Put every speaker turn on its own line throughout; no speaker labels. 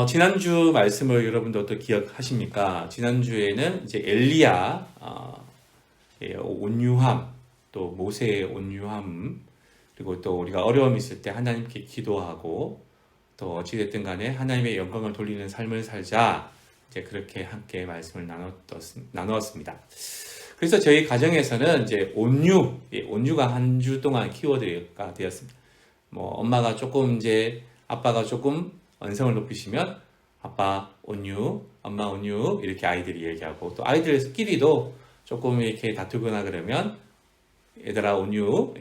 지난주 말씀을 여러분도 또 기억하십니까? 지난주에는 이제 엘리야, 온유함, 또 모세의 온유함, 그리고 또 우리가 어려움이 있을 때 하나님께 기도하고, 또 어찌됐든 간에 하나님의 영광을 돌리는 삶을 살자, 이제 그렇게 함께 말씀을 나누었습니다. 그래서 저희 가정에서는 이제 온유가 한 주 동안 키워드가 되었습니다. 엄마가 조금 아빠가 조금 언성을 높이시면 아빠 온유, 엄마 온유 이렇게 아이들이 얘기하고, 또 아이들끼리도 조금 이렇게 다투거나 그러면 얘들아 온유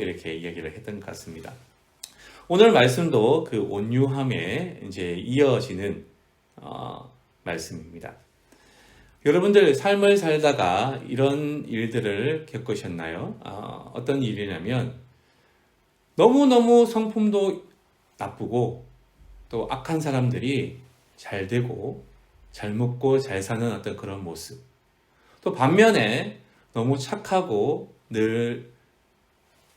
이렇게 이야기를 했던 것 같습니다. 오늘 말씀도 그 온유함에 이제 이어지는 말씀입니다. 여러분들 삶을 살다가 이런 일들을 겪으셨나요? 어떤 일이냐면 너무너무 성품도 나쁘고 또 악한 사람들이 잘 되고 잘 먹고 잘 사는 어떤 그런 모습. 또 반면에 너무 착하고 늘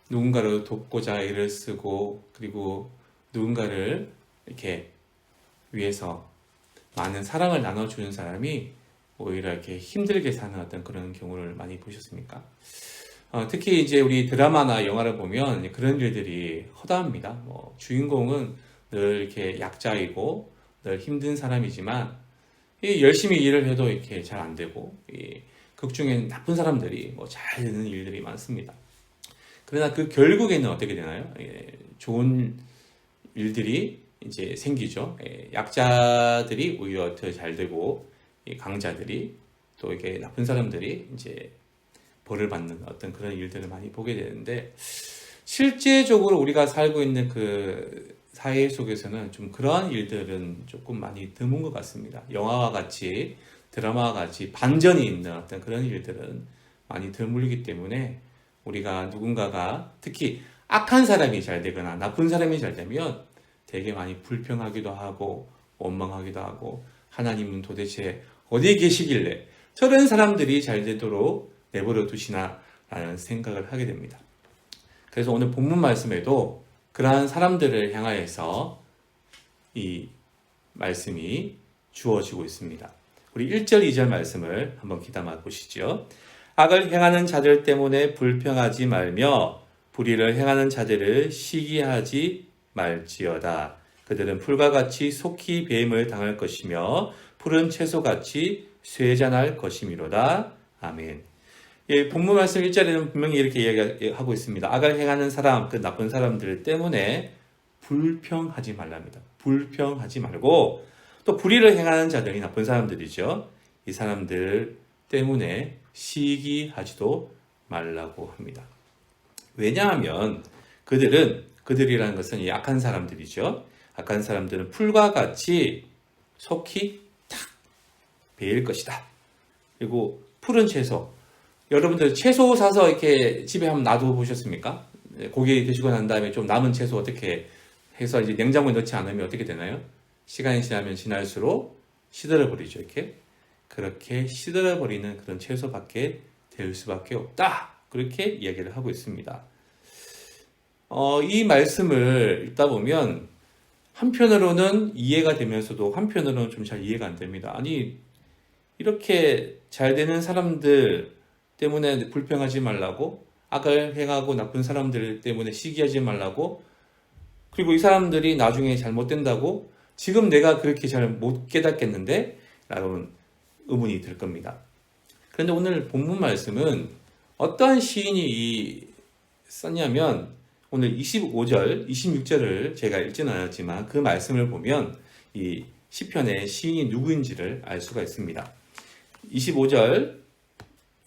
누군가를 돕고자 애를 쓰고, 그리고 누군가를 이렇게 위해서 많은 사랑을 나눠주는 사람이 오히려 이렇게 힘들게 사는 어떤 그런 경우를 많이 보셨습니까? 특히 이제 우리 드라마나 영화를 보면 그런 일들이 허다합니다. 주인공은 늘 이렇게 약자이고 늘 힘든 사람이지만 열심히 일을 해도 이렇게 잘 안 되고, 극 중엔 나쁜 사람들이 잘 되는 일들이 많습니다. 그러나 그 결국에는 어떻게 되나요? 좋은 일들이 이제 생기죠. 약자들이 오히려 더 잘 되고, 강자들이 또 이게 나쁜 사람들이 이제 벌을 받는 어떤 그런 일들을 많이 보게 되는데, 실제적으로 우리가 살고 있는 그 사회 속에서는 좀 그러한 일들은 조금 많이 드문 것 같습니다. 영화와 같이, 드라마와 같이 반전이 있는 어떤 그런 일들은 많이 드물기 때문에, 우리가 누군가가 특히 악한 사람이 잘 되거나 나쁜 사람이 잘 되면 되게 많이 불평하기도 하고 원망하기도 하고, 하나님은 도대체 어디에 계시길래 저런 사람들이 잘 되도록 내버려 두시나 라는 생각을 하게 됩니다. 그래서 오늘 본문 말씀에도 그러한 사람들을 향하여서 이 말씀이 주어지고 있습니다. 우리 1절 2절 말씀을 한번 귀담아 보시죠. 악을 행하는 자들 때문에 불평하지 말며 불의를 행하는 자들을 시기하지 말지어다. 그들은 풀과 같이 속히 배임을 당할 것이며 푸른 채소같이 쇠잔할 것이미로다. 아멘. 본문 말씀 1절에는 분명히 이렇게 이야기하고 있습니다. 악을 행하는 사람, 그 나쁜 사람들 때문에 불평하지 말랍니다. 불평하지 말고, 또 불의를 행하는 자들이 나쁜 사람들이죠. 이 사람들 때문에 시기하지도 말라고 합니다. 왜냐하면 그들이라는 것은 이 악한 사람들이죠. 악한 사람들은 풀과 같이 속히 탁 베일 것이다. 그리고 푸른 채소, 여러분들 채소 사서 이렇게 집에 한번 놔둬 보셨습니까? 고기 드시고 난 다음에 좀 남은 채소 어떻게 해서 이제 냉장고에 넣지 않으면 어떻게 되나요? 시간이 지나면 지날수록 시들어버리죠. 그렇게 시들어버리는 그런 채소밖에 될 수밖에 없다. 그렇게 이야기를 하고 있습니다. 이 말씀을 읽다 보면 한편으로는 이해가 되면서도 한편으로는 좀 잘 이해가 안 됩니다. 아니, 이렇게 잘 되는 사람들 때문에 불평하지 말라고, 악을 행하고 나쁜 사람들 때문에 시기하지 말라고, 그리고 이 사람들이 나중에 잘못된다고 지금 내가 그렇게 잘 못 깨닫겠는데? 라는 의문이 들 겁니다. 그런데 오늘 본문 말씀은 어떠한 시인이 썼냐면, 오늘 25절, 26절을 제가 읽지는 않았지만 그 말씀을 보면 이 시편의 시인이 누구인지를 알 수가 있습니다. 25절,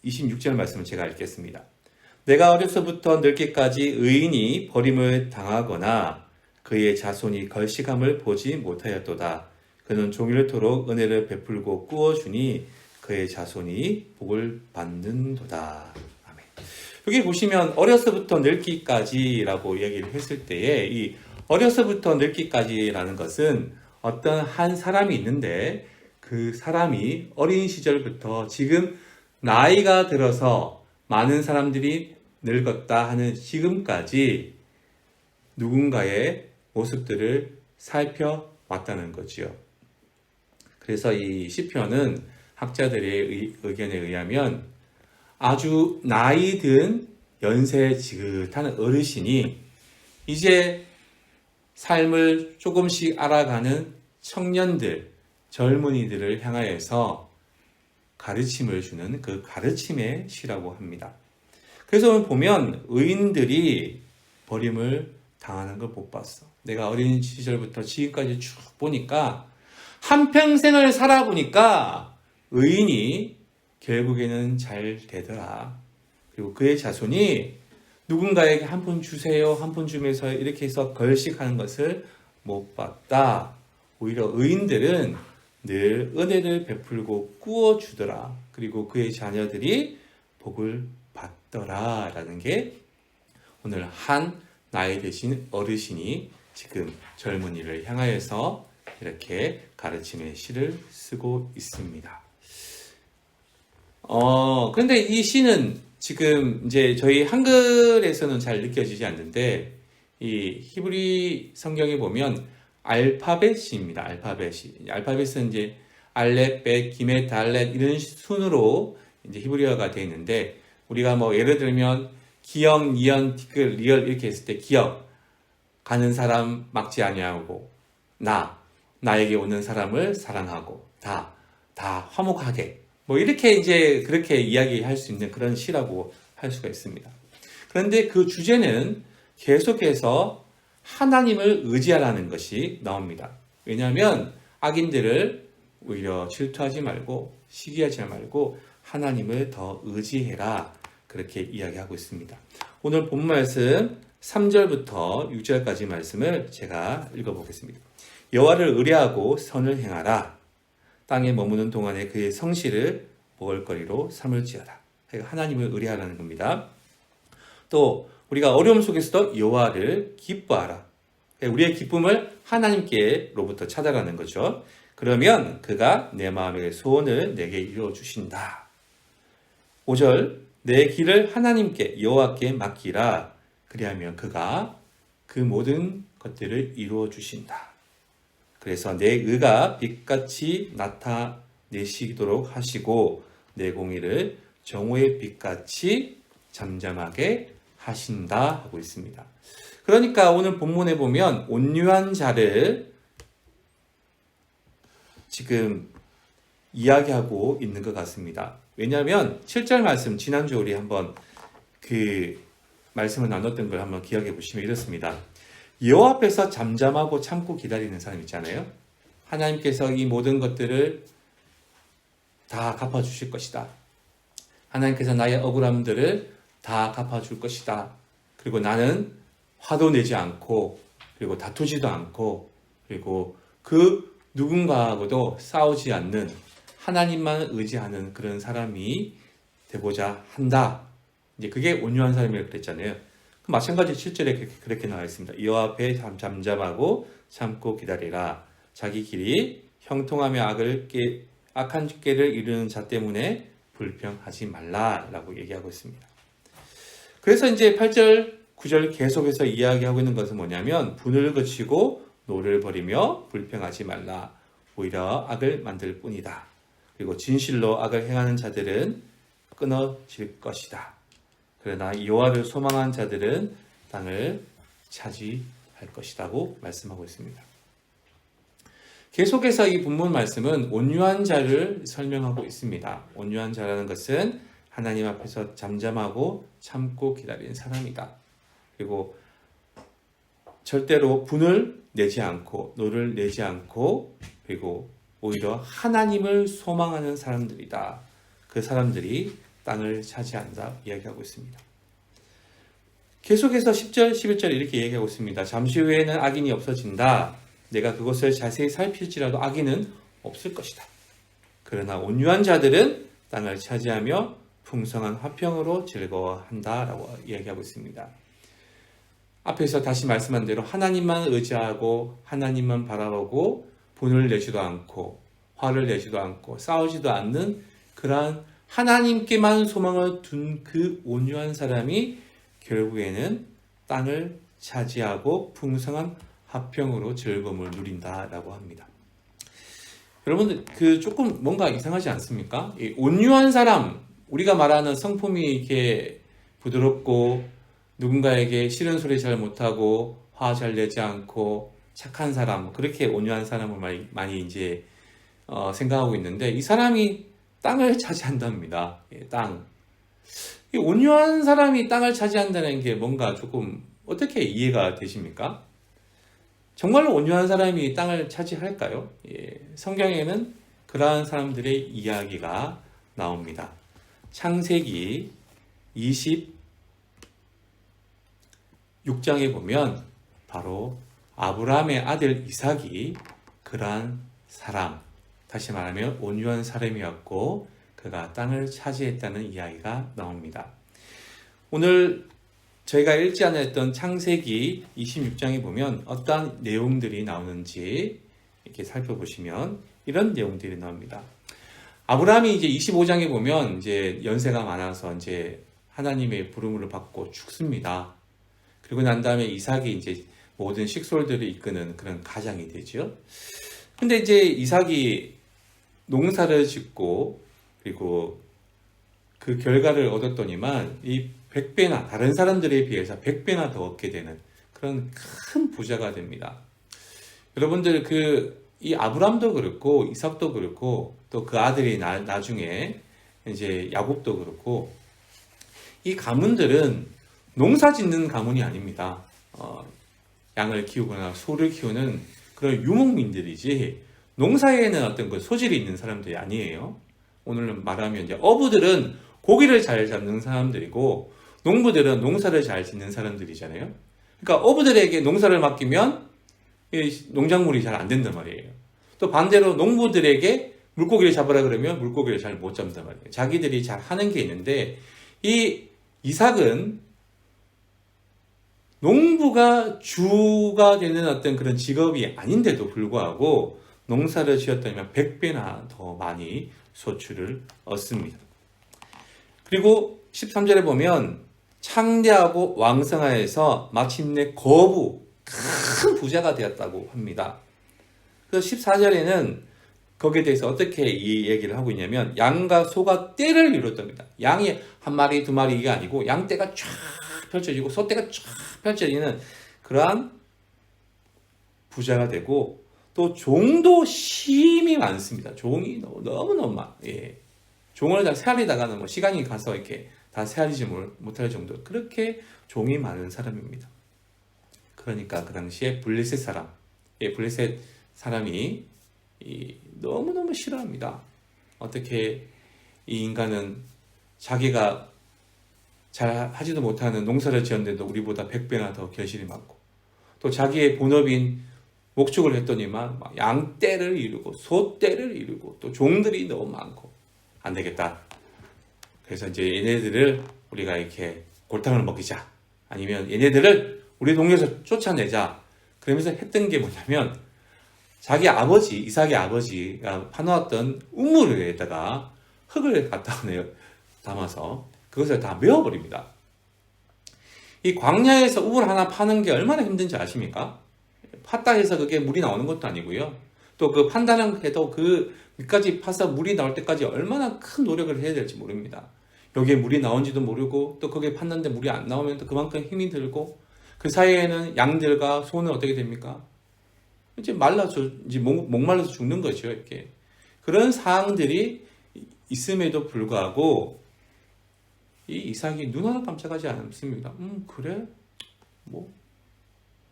26절 말씀을 제가 읽겠습니다. 내가 어려서부터 늙기까지 의인이 버림을 당하거나 그의 자손이 걸식함을 보지 못하였도다. 그는 종일토록 은혜를 베풀고 꾸어주니 그의 자손이 복을 받는도다. 아멘. 여기 보시면 어려서부터 늙기까지라고 얘기를 했을 때에 이 어려서부터 늙기까지라는 것은 어떤 한 사람이 있는데, 그 사람이 어린 시절부터 지금 나이가 들어서 많은 사람들이 늙었다 하는 지금까지 누군가의 모습들을 왔다는 거지요. 그래서 이 시편은 학자들의 의견에 의하면 아주 나이 든 연세 지긋한 어르신이 이제 삶을 조금씩 알아가는 청년들, 젊은이들을 향하여서 가르침을 주는 그 가르침의 시라고 합니다. 그래서 오늘 보면 의인들이 버림을 당하는 걸 못 봤어. 내가 어린 시절부터 지금까지 쭉 보니까 한평생을 살아보니까 의인이 결국에는 잘 되더라. 그리고 그의 자손이 누군가에게 한 푼 주세요, 한 푼 주면서 이렇게 해서 걸식하는 것을 못 봤다. 오히려 의인들은 늘 은혜를 베풀고 꾸어주더라. 그리고 그의 자녀들이 복을 받더라. 라는 게 오늘 한 나이 드신 어르신이 지금 젊은이를 향하여서 이렇게 가르침의 시를 쓰고 있습니다. 그런데 이 시는 지금 이제 저희 한글에서는 잘 느껴지지 않는데 이 히브리 성경에 보면 알파벳입니다. 알파벳은 이제 알렛, 벳, 기메, 달렛 이런 순으로 이제 히브리어가 되어 있는데 우리가 뭐 예를 들면 기역, 니언, 티끌, 리얼 이렇게 했을 때 기역 가는 사람 막지 아니하고 나에게 오는 사람을 사랑하고 다 화목하게 뭐 이렇게 이제 그렇게 이야기할 수 있는 그런 시라고 할 수가 있습니다. 그런데 그 주제는 계속해서 하나님을 의지하라는 것이 나옵니다. 왜냐하면 악인들을 오히려 질투하지 말고 시기하지 말고 하나님을 더 의지해라 그렇게 이야기하고 있습니다. 오늘 본 말씀 3절부터 6절까지 말씀을 제가 읽어보겠습니다. 여호와를 의뢰하고 선을 행하라. 땅에 머무는 동안에 그의 성실을 먹을거리로 삼을지어다. 하나님을 의뢰하라는 겁니다. 또 우리가 어려움 속에서도 여호와를 기뻐하라. 우리의 기쁨을 하나님께로부터 찾아가는 거죠. 그러면 그가 내 마음의 소원을 내게 이루어 주신다. 5절 내 길을 하나님께 여호와께 맡기라. 그리하면 그가 그 모든 것들을 이루어 주신다. 그래서 내 의가 빛같이 나타내시도록 하시고 내 공의를 정오의 빛같이 잠잠하게 하신다 하고 있습니다. 그러니까 오늘 본문에 보면 온유한 자를 지금 이야기하고 있는 것 같습니다. 왜냐하면 7절 말씀 지난주 우리 한번 그 말씀을 나눴던 걸 한번 기억해 보시면 이렇습니다. 여호와 앞에서 잠잠하고 참고 기다리는 사람 있잖아요. 하나님께서 이 모든 것들을 다 갚아주실 것이다. 하나님께서 나의 억울함들을 다 갚아줄 것이다. 그리고 나는 화도 내지 않고 그리고 다투지도 않고 그리고 그 누군가하고도 싸우지 않는 하나님만 의지하는 그런 사람이 되고자 한다. 이제 그게 온유한 사람이라고 그랬잖아요. 마찬가지 7절에 그렇게 나와 있습니다. 여호와 앞에 잠잠하고 참고 기다리라. 자기 길이 형통하며 악한 꾀를 이루는 자 때문에 불평하지 말라라고 얘기하고 있습니다. 그래서 이제 8절, 9절 계속해서 이야기하고 있는 것은 뭐냐면 분을 그치고 노를 버리며 불평하지 말라. 오히려 악을 만들 뿐이다. 그리고 진실로 악을 행하는 자들은 끊어질 것이다. 그러나 여호와를 소망한 자들은 땅을 차지할 것이라고 말씀하고 있습니다. 계속해서 이 본문 말씀은 온유한 자를 설명하고 있습니다. 온유한 자라는 것은 하나님 앞에서 잠잠하고 참고 기다리는 사람이다. 그리고 절대로 분을 내지 않고 노를 내지 않고 그리고 오히려 하나님을 소망하는 사람들이다. 그 사람들이 땅을 차지한다 이야기하고 있습니다. 계속해서 10절, 11절 이렇게 얘기하고 있습니다. 잠시 후에는 악인이 없어진다. 내가 그것을 자세히 살필지라도 악인은 없을 것이다. 그러나 온유한 자들은 땅을 차지하며 풍성한 화평으로 즐거워한다라고 이야기하고 있습니다. 앞에서 다시 말씀한 대로 하나님만 의지하고 하나님만 바라보고 분을 내지도 않고 화를 내지도 않고 싸우지도 않는 그러한 하나님께만 소망을 둔 그 온유한 사람이 결국에는 땅을 차지하고 풍성한 화평으로 즐거움을 누린다라고 합니다. 여러분들 그 조금 뭔가 이상하지 않습니까? 이 온유한 사람, 우리가 말하는 성품이 이렇게 부드럽고 누군가에게 싫은 소리 잘 못하고 화 잘 내지 않고 착한 사람, 그렇게 온유한 사람을 많이 이제 생각하고 있는데, 이 사람이 땅을 차지한답니다. 예, 땅. 이 온유한 사람이 땅을 차지한다는 게 뭔가 조금 어떻게 이해가 되십니까? 정말로 온유한 사람이 땅을 차지할까요? 예, 성경에는 그러한 사람들의 이야기가 나옵니다. 창세기 26장에 보면 바로 아브라함의 아들 이삭이 그러한 사람, 다시 말하면 온유한 사람이었고 그가 땅을 차지했다는 이야기가 나옵니다. 오늘 저희가 읽지 않았던 창세기 26장에 보면 어떠한 내용들이 나오는지 이렇게 살펴보시면 이런 내용들이 나옵니다. 아브라함이 이제 25장에 보면 이제 연세가 많아서 이제 하나님의 부름을 받고 죽습니다. 그리고 난 다음에 이삭이 이제 모든 식솔들을 이끄는 그런 가장이 되죠. 근데 이제 이삭이 농사를 짓고 그리고 그 결과를 얻었더니만 이 100배나 다른 사람들에 비해서 100배나 더 얻게 되는 그런 큰 부자가 됩니다. 여러분들 이 아브람도 그렇고 이삭도 그렇고 또 그 아들이 나중에 이제 야곱도 그렇고 이 가문들은 농사 짓는 가문이 아닙니다. 양을 키우거나 소를 키우는 그런 유목민들이지 농사에는 어떤 그 소질이 있는 사람들이 아니에요. 오늘 말하면 이제 어부들은 고기를 잘 잡는 사람들이고 농부들은 농사를 잘 짓는 사람들이잖아요. 그러니까 어부들에게 농사를 맡기면 농작물이 잘 안 된단 말이에요. 또 반대로 농부들에게 물고기를 잡으라 그러면 물고기를 잘 못 잡는단 말이에요. 자기들이 잘 하는 게 있는데 이 이삭은 농부가 주가 되는 어떤 그런 직업이 아닌데도 불구하고 농사를 지었다면 100배나 더 많이 소출을 얻습니다. 그리고 13절에 보면 창대하고 왕성하여서 마침내 큰 부자가 되었다고 합니다. 그래서 14절에는 거기에 대해서 어떻게 이 얘기를 하고 있냐면 양과 소가 떼를 이뤘답니다. 양이 한 마리 두 마리 이게 아니고 양떼가 쫙 펼쳐지고 소떼가 쫙 펼쳐지는 그러한 부자가 되고 또 종도 심이 많습니다. 종이 너무너무 많아요. 예. 종을 다 세알리다가는 시간이 가서 이렇게 다 세알리지 못할 정도, 그렇게 종이 많은 사람입니다. 그러니까 그 당시에 블레셋 사람, 블레셋 사람이 너무너무 싫어합니다. 어떻게 이 인간은 자기가 잘 하지도 못하는 농사를 지었는데도 우리보다 100배나 더 결실이 많고, 또 자기의 본업인 목축을 했더니만 양떼를 이루고 소떼를 이루고 또 종들이 너무 많고 안 되겠다. 그래서 이제 얘네들을 우리가 이렇게 골탕을 먹이자, 아니면 얘네들을 우리 동네에서 쫓아내자. 그러면서 했던 게 뭐냐면 자기 아버지, 이삭의 아버지가 파놓았던 우물에다가 흙을 갖다 담아서 그것을 다 메워버립니다. 이 광야에서 우물 하나 파는 게 얼마나 힘든지 아십니까? 팠다 해서 그게 물이 나오는 것도 아니고요. 또 그 판다는 해도 그 밑까지 파서 물이 나올 때까지 얼마나 큰 노력을 해야 될지 모릅니다. 여기에 물이 나온지도 모르고 또 거기에 팠는데 물이 안 나오면 또 그만큼 힘이 들고, 그 사이에는 양들과 소는 어떻게 됩니까? 이제 이제 목말라서 죽는 거죠, 이렇게. 그런 사항들이 있음에도 불구하고 이 이삭이 눈 하나 깜짝하지 않습니다. 그래?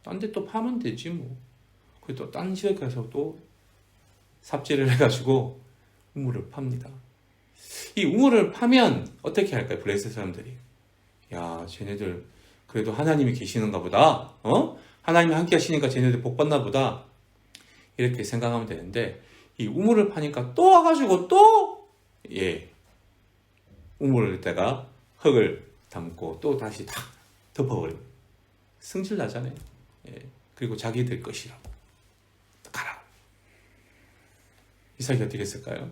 딴 데 또 파면 되지 뭐. 그리고 또 딴 지역에 가서 또 삽질을 해가지고 우물을 팝니다. 이 우물을 파면 어떻게 할까요? 블레셋 사람들이. 야, 쟤네들 그래도 하나님이 계시는가 보다. 하나님이 함께 하시니까 쟤네들 복 받나 보다. 이렇게 생각하면 되는데, 이 우물을 파니까 또 와가지고 우물에다가 흙을 담고 또 다시 다 덮어버리고 승질 나잖아요. 그리고 자기들 것이라고 가라. 이삭이 어떻게 했을까요?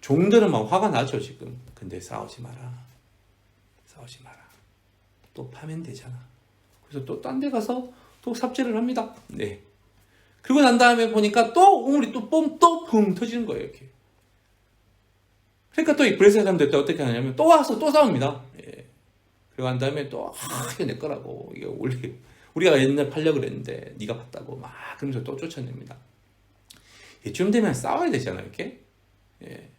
종들은 막 화가 나죠 지금. 근데 싸우지 마라. 또 파면 되잖아. 그래서 또 딴 데 가서 또 삽질을 합니다. 네, 그리고 난 다음에 보니까 또 우물이 또 펑 터지는 거예요. 이렇게. 그러니까 또 이 블레셋 사람들 또 어떻게 하냐면 또 와서 또 싸웁니다. 예. 그리고 한 다음에 또 이게 내 거라고, 이게 우리가 옛날 팔려고 그랬는데 네가 봤다고 막 그러면서 또 쫓아냅니다. 이쯤 되면 싸워야 되잖아요, 이렇게. 예.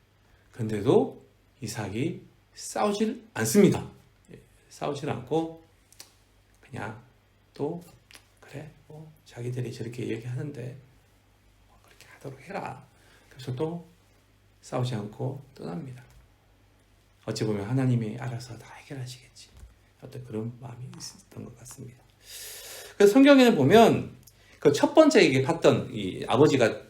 그런데도 이삭이 싸우질 않습니다. 예. 싸우질 않고 그냥 또 그래, 뭐 자기들이 저렇게 얘기하는데 뭐 그렇게 하도록 해라. 그래서 또 싸우지 않고 떠납니다. 어찌 보면 하나님이 알아서 다 해결하시겠지, 어떤 그런 마음이 있었던 것 같습니다. 그래서 성경에는 보면 그 첫 번째 이게 팠던 이 아버지가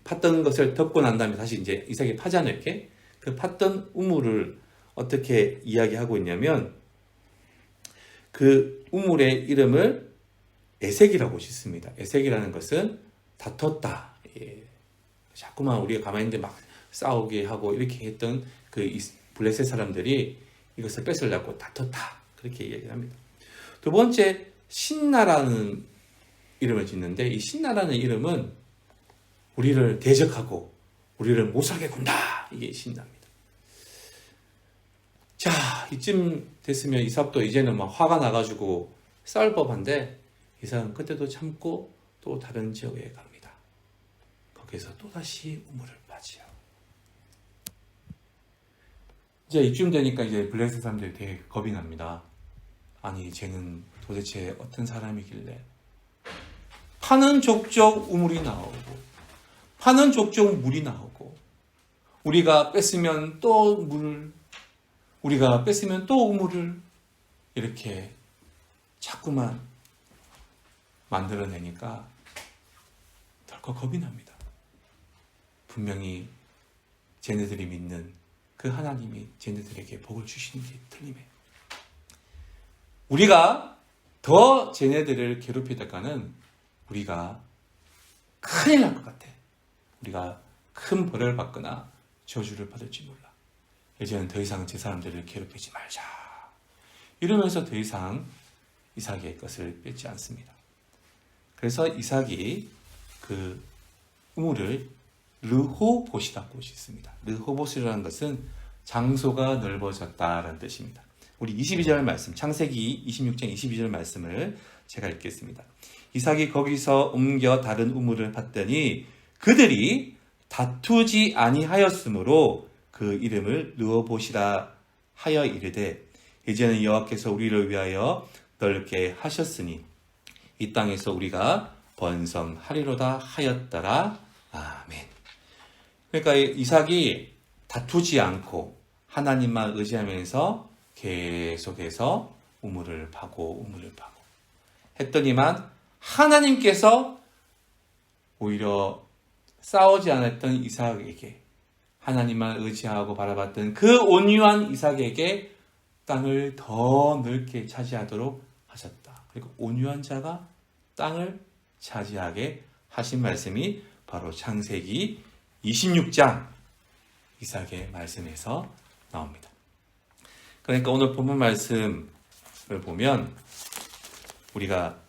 팠던 것을 덮고 난 다음에 다시 이제 이삭이 파잖아요. 이렇게 그 팠던 우물을 어떻게 이야기하고 있냐면 그 우물의 이름을 에색이라고 짓습니다. 에색이라는 것은 다퉜다. 예. 자꾸만 우리가 가만히 있는데 막 싸우게 하고 이렇게 했던 그 블레셋 사람들이 이것을 뺏으려고 다퉜다. 그렇게 얘기를 합니다. 두 번째, 신나라는 이름을 짓는데 이 신나라는 이름은 우리를 대적하고 우리를 못살게 군다. 이게 신나입니다. 자, 이쯤 됐으면 이삭도 이제는 막 화가 나가지고 싸울 법한데 이삭은 그때도 참고 또 다른 지역에 갑니다. 거기서 또다시 우물을 파지요. 이제 이쯤 되니까 이제 블레셋 사람들이 되게 겁이 납니다. 아니, 쟤는 도대체 어떤 사람이길래 파는 족족 우물이 나오고 파는 족족 물이 나오고 우리가 뺏으면 또 물을, 우리가 뺏으면 또 우물을 이렇게 자꾸만 만들어내니까 덜컥 겁이 납니다. 분명히 쟤네들이 믿는 그 하나님이 쟤네들에게 복을 주시는 게 틀림해. 우리가 더 쟤네들을 괴롭히다가는 우리가 큰일 날 것 같아. 우리가 큰 벌을 받거나 저주를 받을지 몰라. 이제는 더 이상 제 사람들을 괴롭히지 말자. 이러면서 더 이상 이삭의 것을 뺏지 않습니다. 그래서 이삭이 그 우물을 르호봇이라고 짓습니다. 르호봇이라는 것은 장소가 넓어졌다라는 뜻입니다. 우리 22절 말씀, 창세기 26장 22절 말씀을 제가 읽겠습니다. 이삭이 거기서 옮겨 다른 우물을 팠더니 그들이 다투지 아니하였으므로 그 이름을 르호봇이라 하여 이르되 이제는 여호와께서 우리를 위하여 넓게 하셨으니 이 땅에서 우리가 번성하리로다 하였더라. 아멘. 그러니까 이삭이 다투지 않고 하나님만 의지하면서 계속해서 우물을 파고 했더니만 하나님께서 오히려 싸우지 않았던 이삭에게, 하나님만 의지하고 바라봤던 그 온유한 이삭에게 땅을 더 넓게 차지하도록 하셨다. 그리고 온유한 자가 땅을 차지하게 하신 말씀이 바로 창세기 26장 이삭의 말씀에서 나옵니다. 그러니까 오늘 본문 말씀을 보면 우리가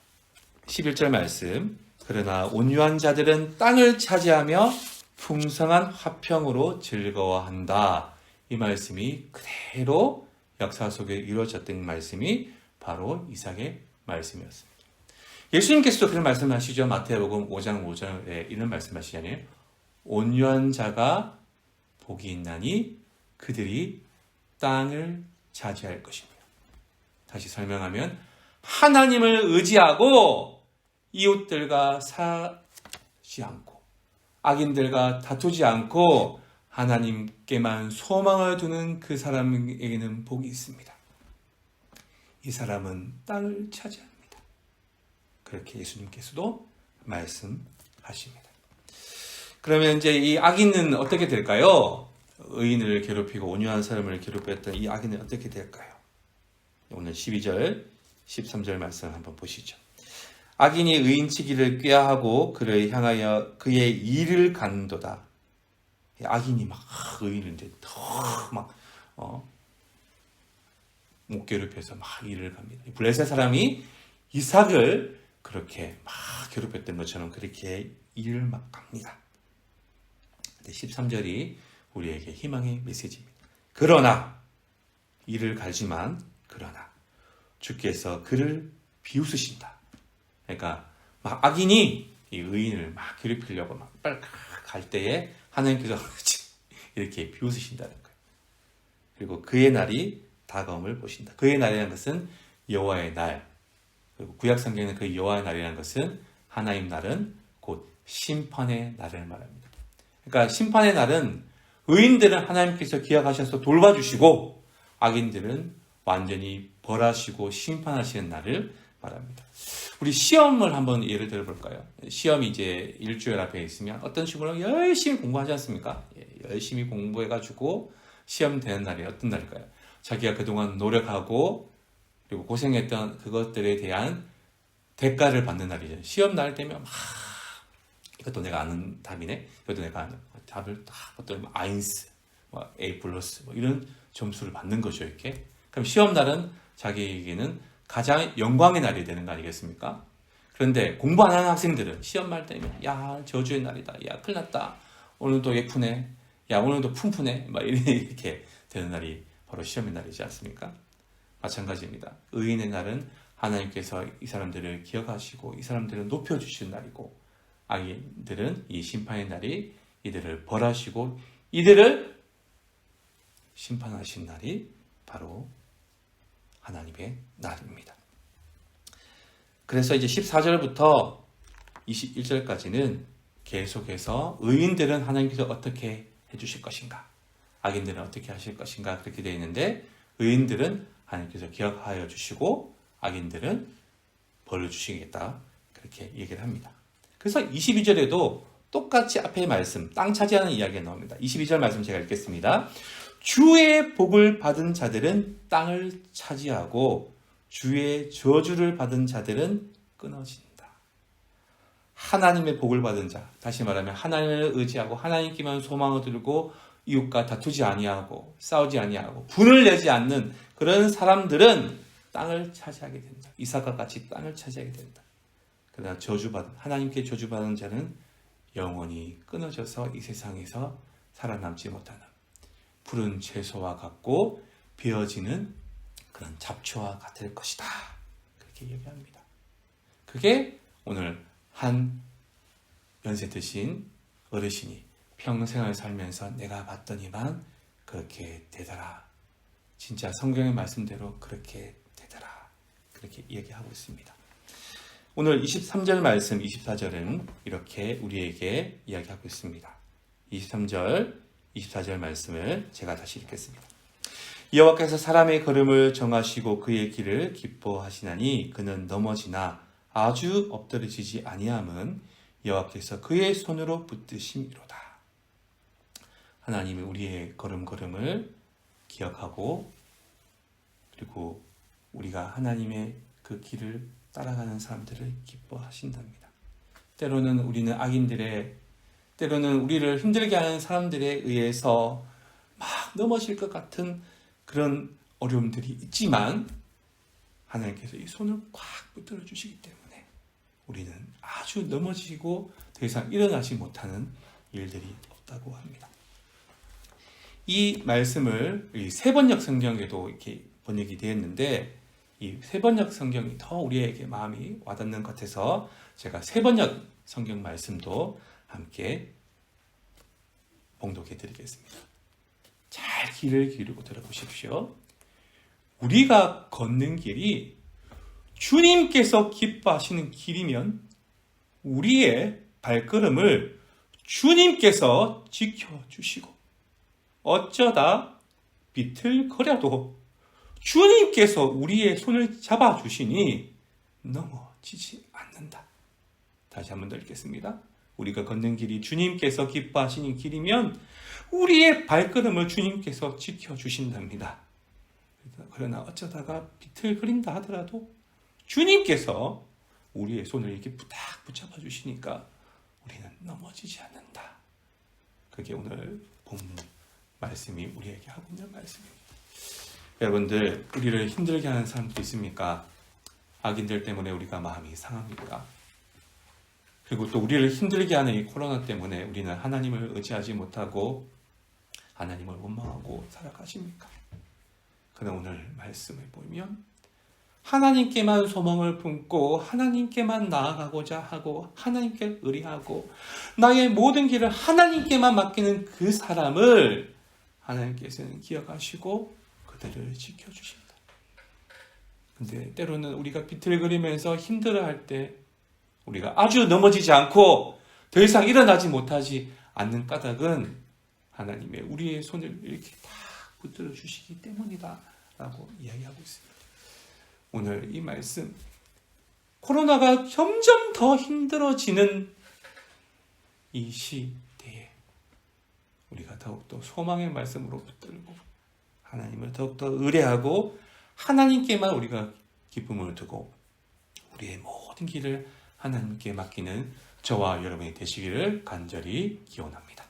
11절 말씀, 그러나 온유한 자들은 땅을 차지하며 풍성한 화평으로 즐거워한다. 이 말씀이 그대로 역사 속에 이루어졌던 말씀이 바로 이삭의 말씀이었습니다. 예수님께서도 그런 말씀하시죠. 마태복음 5장 5절에 이런 말씀하시잖아요. 온유한 자가 복이 있나니 그들이 땅을 차지할 것입니다. 다시 설명하면 하나님을 의지하고 이웃들과 사지 않고 악인들과 다투지 않고 하나님께만 소망을 두는 그 사람에게는 복이 있습니다. 이 사람은 땅을 차지합니다. 그렇게 예수님께서도 말씀하십니다. 그러면 이제 이 악인은 어떻게 될까요? 의인을 괴롭히고 온유한 사람을 괴롭혔던 이 악인은 어떻게 될까요? 오늘 12절, 13절 말씀 한번 보시죠. 악인이 의인치기를 꾀하고 그를 향하여 그의 일을 간도다. 악인이 막 의인을 이제 더 막 못 괴롭혀서 막 일을 갑니다. 블레셋 사람이 이삭을 그렇게 막 괴롭혔던 것처럼 그렇게 일을 막 갑니다. 13절이 우리에게 희망의 메시지입니다. 그러나 이를 갈지만 그러나 주께서 그를 비웃으신다. 그러니까 막 악인이 이 의인을 막 괴롭히려고 막 빨리 갈 때에 하나님께서 이렇게 비웃으신다는 거예요. 그리고 그의 날이 다가옴을 보신다. 그의 날이라는 것은 여호와의 날. 그리고 구약 성경에는 그 여호와의 날이라는 것은 하나님 날은 곧 심판의 날을 말합니다. 그러니까 심판의 날은 의인들은 하나님께서 기약하셔서 돌봐주시고 악인들은 완전히 벌하시고 심판하시는 날을 말합니다. 우리 시험을 한번 예를 들어 볼까요? 시험이 이제 일주일 앞에 있으면 어떤 식으로 열심히 공부하지 않습니까? 열심히 공부해가지고 시험 되는 날이 어떤 날일까요? 자기가 그동안 노력하고 그리고 고생했던 그것들에 대한 대가를 받는 날이죠. 시험 날 되면 이것도 내가 아는 답이네. 이것도 내가 아는 답을 딱 어떤 아인스, A 플러스 이런 점수를 받는 거죠. 이렇게. 그럼 시험 날은 자기에게는 가장 영광의 날이 되는 거 아니겠습니까? 그런데 공부 안 하는 학생들은 시험 날 때면 야 저주의 날이다. 야 큰일 났다. 오늘도 예쁘네. 야 오늘도 푼푼해. 막 이렇게 되는 날이 바로 시험의 날이지 않습니까? 마찬가지입니다. 의인의 날은 하나님께서 이 사람들을 기억하시고 이 사람들을 높여주시는 날이고 악인들은 이 심판의 날이 이들을 벌하시고 이들을 심판하신 날이 바로 하나님의 날입니다. 그래서 이제 14절부터 21절까지는 계속해서 의인들은 하나님께서 어떻게 해주실 것인가, 악인들은 어떻게 하실 것인가 그렇게 되어 있는데 의인들은 하나님께서 기억하여 주시고 악인들은 벌을 주시겠다 그렇게 얘기를 합니다. 그래서 22절에도 똑같이 앞의 말씀 땅 차지하는 이야기가 나옵니다. 22절 말씀 제가 읽겠습니다. 주의 복을 받은 자들은 땅을 차지하고 주의 저주를 받은 자들은 끊어진다. 하나님의 복을 받은 자, 다시 말하면 하나님을 의지하고 하나님께만 소망을 두고 이웃과 다투지 아니하고 싸우지 아니하고 분을 내지 않는 그런 사람들은 땅을 차지하게 된다. 이삭과 같이 땅을 차지하게 된다. 그러나 저주받은 하나님께 저주받은 자는 영원히 끊어져서 이 세상에서 살아남지 못하는 푸른 채소와 같고 베어지는 그런 잡초와 같을 것이다. 그렇게 얘기합니다. 그게 오늘 한 연세 드신 어르신이 평생을 살면서 내가 봤더니만 그렇게 되더라. 진짜 성경의 말씀대로 그렇게 되더라. 그렇게 얘기하고 있습니다. 오늘 23절 말씀, 24절은 이렇게 우리에게 이야기하고 있습니다. 23절, 24절 말씀을 제가 다시 읽겠습니다. 여호와께서 사람의 걸음을 정하시고 그의 길을 기뻐하시나니 그는 넘어지나 아주 엎드러지지 아니함은 여호와께서 그의 손으로 붙드심이로다. 하나님은 우리의 걸음걸음을 기억하고 그리고 우리가 하나님의 그 길을 따라가는 사람들을 기뻐하신답니다. 때로는 우리는 악인들의, 때로는 우리를 힘들게 하는 사람들에 의해서 막 넘어질 것 같은 그런 어려움들이 있지만 하나님께서 이 손을 꽉 붙들어 주시기 때문에 우리는 아주 넘어지고 더 이상 일어나지 못하는 일들이 없다고 합니다. 이 말씀을 세번역 성경에도 이렇게 번역이 되었는데 이 세번역 성경이 더 우리에게 마음이 와닿는 것 같아서 제가 세번역 성경 말씀도 함께 봉독해 드리겠습니다. 잘 귀를 기울이고 들어보십시오. 우리가 걷는 길이 주님께서 기뻐하시는 길이면 우리의 발걸음을 주님께서 지켜주시고 어쩌다 비틀거려도 주님께서 우리의 손을 잡아주시니 넘어지지 않는다. 다시 한 번 더 읽겠습니다. 우리가 걷는 길이 주님께서 기뻐하시는 길이면 우리의 발걸음을 주님께서 지켜주신답니다. 그러나 어쩌다가 비틀거린다 하더라도 주님께서 우리의 손을 이렇게 딱 붙잡아 주시니까 우리는 넘어지지 않는다. 그게 오늘 본문 말씀이 우리에게 하고 있는 말씀입니다. 여러분들, 우리를 힘들게 하는 사람도 있습니까? 악인들 때문에 우리가 마음이 상합니까? 그리고 또 우리를 힘들게 하는 이 코로나 때문에 우리는 하나님을 의지하지 못하고 하나님을 원망하고 살아가십니까? 그러나 오늘 말씀을 보면 하나님께만 소망을 품고 하나님께만 나아가고자 하고 하나님께 의뢰하고 나의 모든 길을 하나님께만 맡기는 그 사람을 하나님께서는 기억하시고 그들을 지켜주십니다. 근데 때로는 우리가 비틀거리면서 힘들어할 때 우리가 아주 넘어지지 않고 더 이상 일어나지 못하지 않는 까닭은 하나님의 우리의 손을 이렇게 다 붙들어 주시기 때문이다 라고 이야기하고 있습니다. 오늘 이 말씀, 코로나가 점점 더 힘들어지는 이 시대에 우리가 더욱더 소망의 말씀으로 붙들고 하나님을 더욱더 의뢰하고 하나님께만 우리가 기쁨을 두고 우리의 모든 길을 하나님께 맡기는 저와 여러분이 되시기를 간절히 기원합니다.